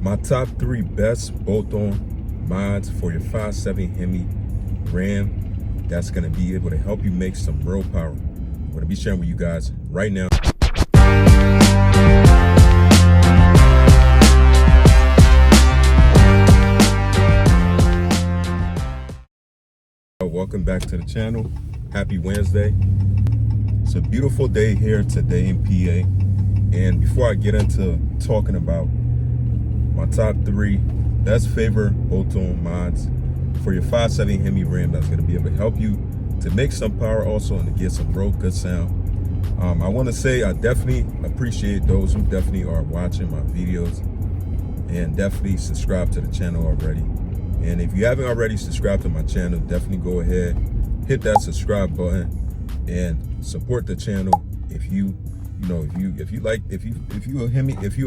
My top 3 best bolt-on mods for your 5.7 Hemi RAM that's going to be able to help you make some real power. I'm going to be sharing with you guys right now. Welcome back to the channel. Happy Wednesday. It's a beautiful day here today in PA. And before I get into talking about my top 3 best favorite bolt-on mods for your 5.7 Hemi RAM that's going to be able to help you to make some power also and to get some real good sound. I want to say I definitely appreciate those who definitely are watching my videos and definitely subscribe to the channel already. And if you haven't already subscribed to my channel, definitely go ahead, hit that subscribe button and support the channel. If you're a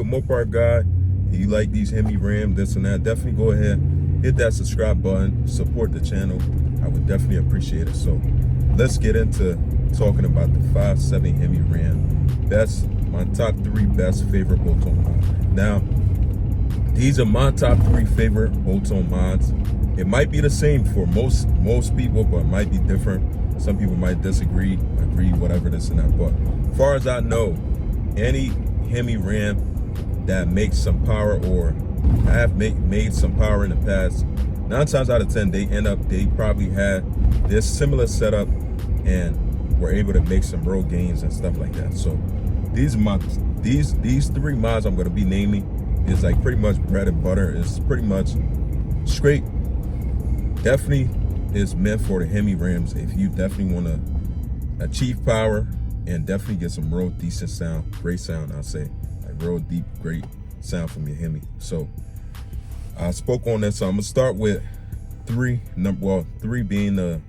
Mopar guy, you like these Hemi RAM, this and that, definitely go ahead, hit that subscribe button, support the channel. I would definitely appreciate it. So let's get into talking about the 5.7 Hemi RAM. My top 3 best favorite bolt-on mods. Now, these are my top 3 favorite bolt-on mods. It might be the same for most people, but it might be different. Some people might disagree, agree, whatever, this and that. But as far as I know, any Hemi RAM that makes some power or have made some power in the past, 9 times out of 10, they probably had this similar setup and were able to make some real gains and stuff like that. So these 3 mods I'm going to be naming is like pretty much bread and butter. It's pretty much straight. Definitely is meant for the Hemi RAMs if you definitely want to achieve power and definitely get some real decent sound, great sound, I'll say, like real deep, great sound from your Hemi. So I spoke on that, so I'm gonna start with 3 being the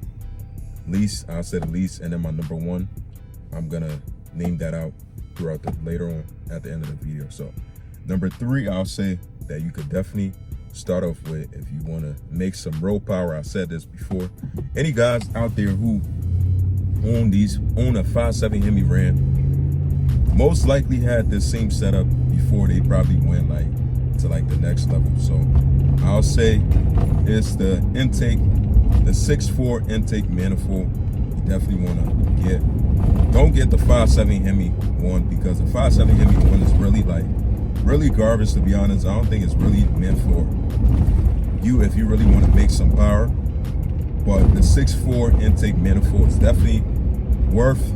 least, I'll say the least, and then my number 1, I'm gonna name that out throughout later on at the end of the video. So number 3, I'll say that you could definitely start off with if you want to make some real power. I said this before. Any guys out there who own a 5.7 Hemi RAM most likely had this same setup before they probably went to the next level. So I'll say it's the intake, the 6.4 intake manifold. You definitely want to don't get the 5.7 Hemi one, because the 5.7 Hemi one is really garbage, to be honest. I don't think it's really meant for you if you really want to make some power. But the 6.4 intake manifold is definitely worth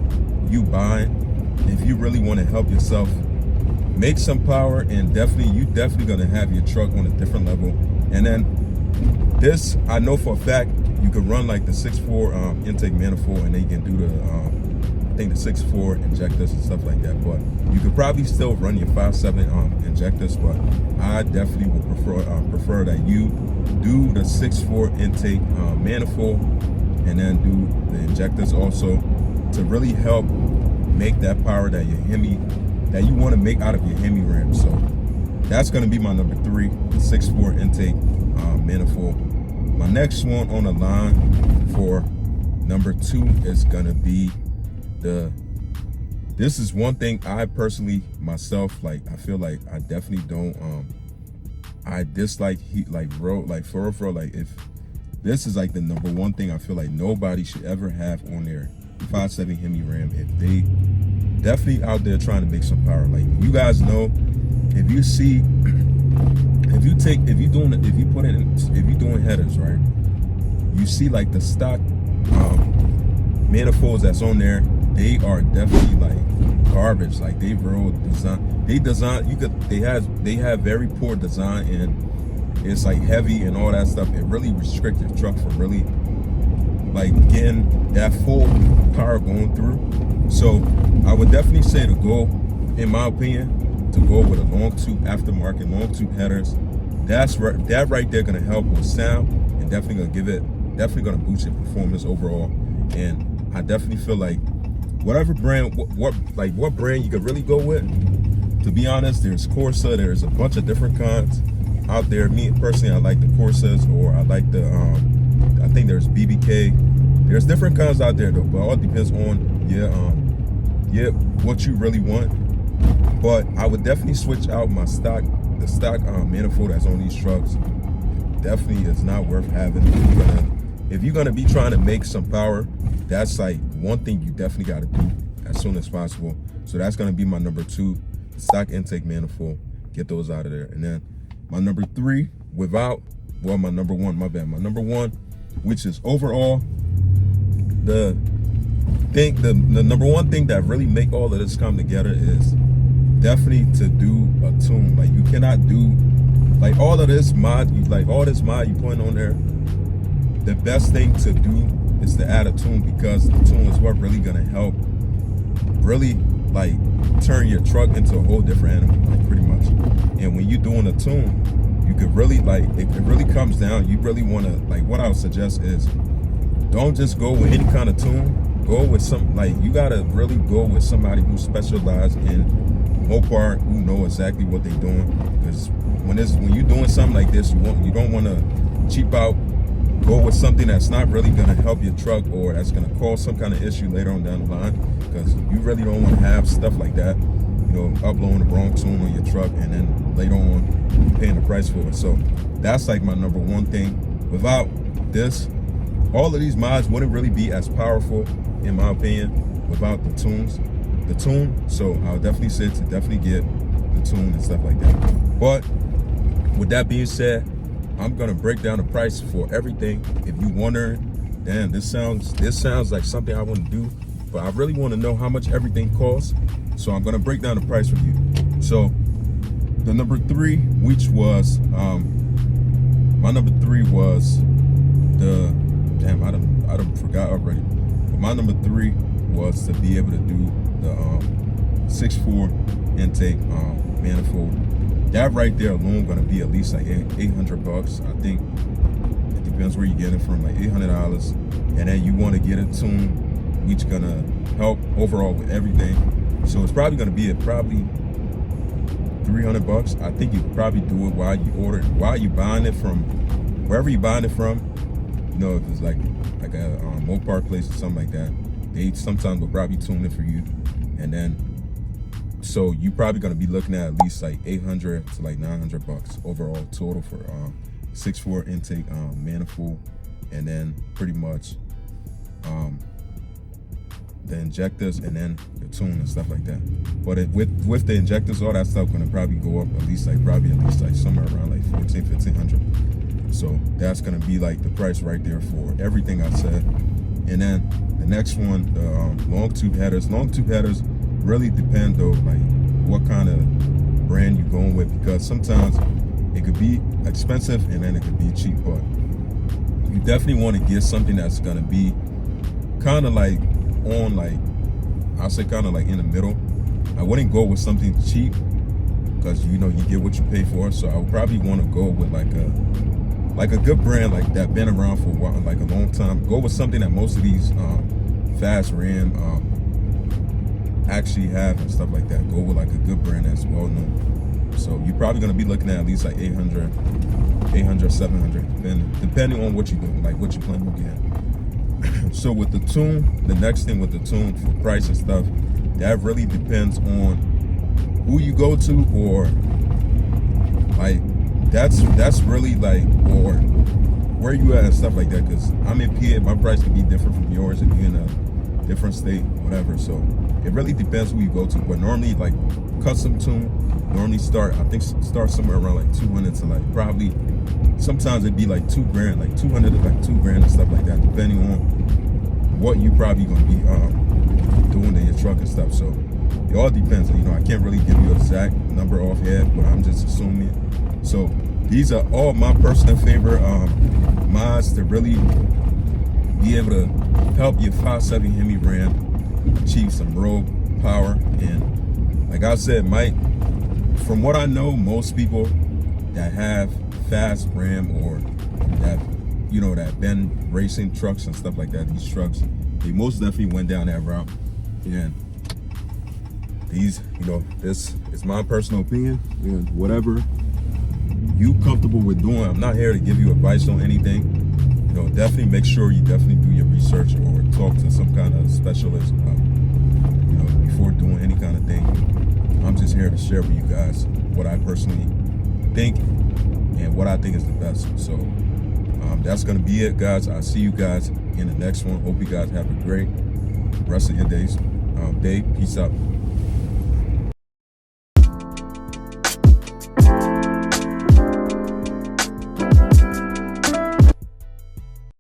you buying if you really want to help yourself make some power, and you definitely gonna have your truck on a different level. And then this, I know for a fact, you could run like the 6.4 intake manifold, and then you can do the I think the 6.4 injectors and stuff like that. But you could probably still run your 5.7 injectors, but I definitely would prefer that you do the 6.4 intake manifold and then do the injectors also to really help make that power that you want to make out of your Hemi RAM. So that's going to be my number 3, the 6.4 intake manifold. My next one on the line for number 2 is going to be this is one thing I personally myself, I feel like I definitely don't I dislike for real, if this is like the number 1 thing I feel like nobody should ever have on their 5.7 Hemi RAM if they definitely out there trying to make some power. Like, you guys know, if you're doing headers, right, you see like the stock manifolds that's on there, they are definitely like garbage. Like, they have very poor design, and it's like heavy and all that stuff. It really restricts your truck from really like getting that full power going through. So I would definitely say to go, in my opinion, to go with a long tube aftermarket, long tube headers. That right there gonna help with sound, and definitely gonna boost your performance overall. And I definitely feel like whatever brand, what brand you could really go with. To be honest, there's Corsa, there's a bunch of different kinds out there. Me personally, I like the Corsas, or I like the I think there's BBK. There's different kinds out there though, but it all depends on what you really want. But I would definitely switch out my stock the stock manifold that's on these trucks definitely is not worth having. If you're gonna be trying to make some power, that's like one thing you definitely got to do as soon as possible. So that's gonna be my number 2, the stock intake manifold. Get those out of there. And then my number 3, my number 1, my bad. My number 1, which is overall the number 1 thing that really make all of this come together is definitely to do a tune. Like, you cannot do like all of this mod, you putting on there. The best thing to do is to add a tune, because the tune is what really gonna help really like turn your truck into a whole different animal, like, pretty much. And when you're doing a tune, you could really like it really comes down, you really want to, like, what I would suggest is don't just go with any kind of tune. Go with some, like, you gotta really go with somebody who specializes in Mopar, who know exactly what they're doing. Because when you're doing something like this, you don't want to cheap out. Go with something that's not really gonna help your truck, or that's gonna cause some kind of issue later on down the line. Because you really don't want to have stuff like that, you know, uploading the wrong tune on your truck and then later on paying the price for it. So that's like my number 1 thing. Without this, all of these mods wouldn't really be as powerful, in my opinion, without the tune. So I'll definitely say to definitely get the tune and stuff like that. But with that being said, I'm gonna break down the price for everything. If you wondering, damn, this sounds like something I want to do, but I really want to know how much everything costs. So I'm gonna break down the price for you. So the number 3, which was my number 3 was the I done forgot already. But my number 3 was to be able to do the 6.4 intake manifold. That right there alone gonna be at least like $800. I think it depends where you get it from, like $800. And then you want to get a tune, which gonna help overall with everything. So it's probably gonna be at probably $300. I think you could probably do it while you buying it from wherever you're buying it from. You know, if it's like a Mopar place or something like that, they sometimes will probably tune it for you. And then, so you're probably gonna be looking at least like $800 to like $900 overall total for 6.4 intake manifold, and then pretty much the injectors and then the tune and stuff like that. But with the injectors, all that stuff gonna probably go up at least like somewhere around like $1,500. So that's gonna be like the price right there for everything I said. And then the next one, the long tube headers. Long tube headers really depend though, like what kind of brand you're going with, because sometimes it could be expensive and then it could be cheap. But you definitely want to get something that's gonna be kind of like on, like, I'll say kind of like in the middle. I wouldn't go with something cheap, because you know you get what you pay for. So I would probably want to go with like a good brand, like that been around for a while, like a long time. Go with something that most of these fast ram actually have and stuff like that. Go with like a good brand that's well known. So you're probably gonna be looking at least like $800, $700, depending on what you're doing, like what you plan on getting. So with the tune, the next thing with the tune for price and stuff, that really depends on who you go to, or like that's really like, or where you at and stuff like that. Because I'm in PA, my price could be different from yours if you're in a different state, whatever. So it really depends who you go to. But normally, like custom tune normally start somewhere around like 200 to like probably, sometimes it'd be like $2,000, like 200 to like $2,000 and stuff like that, depending on what you probably gonna be doing to your truck and stuff. So it all depends. You know, I can't really give you an exact number offhand, but I'm just assuming. So these are all my personal favorite mods to really be able to help your 5.7 Hemi Ram achieve some road power. And like I said, Mike, from what I know, most people that have fast Ram, or that, you know, that been racing trucks and stuff like that, these trucks, they most definitely went down that route. And these, you know, this is my personal opinion, and whatever you comfortable with doing. I'm not here to give you advice on anything. You know, definitely make sure you definitely do your research or talk to some kind of specialist, you know, before doing any kind of thing. I'm just here to share with you guys what I personally think and what I think is the best. So that's going to be it, guys. I'll see you guys in the next one. Hope you guys have a great rest of your day. Peace out.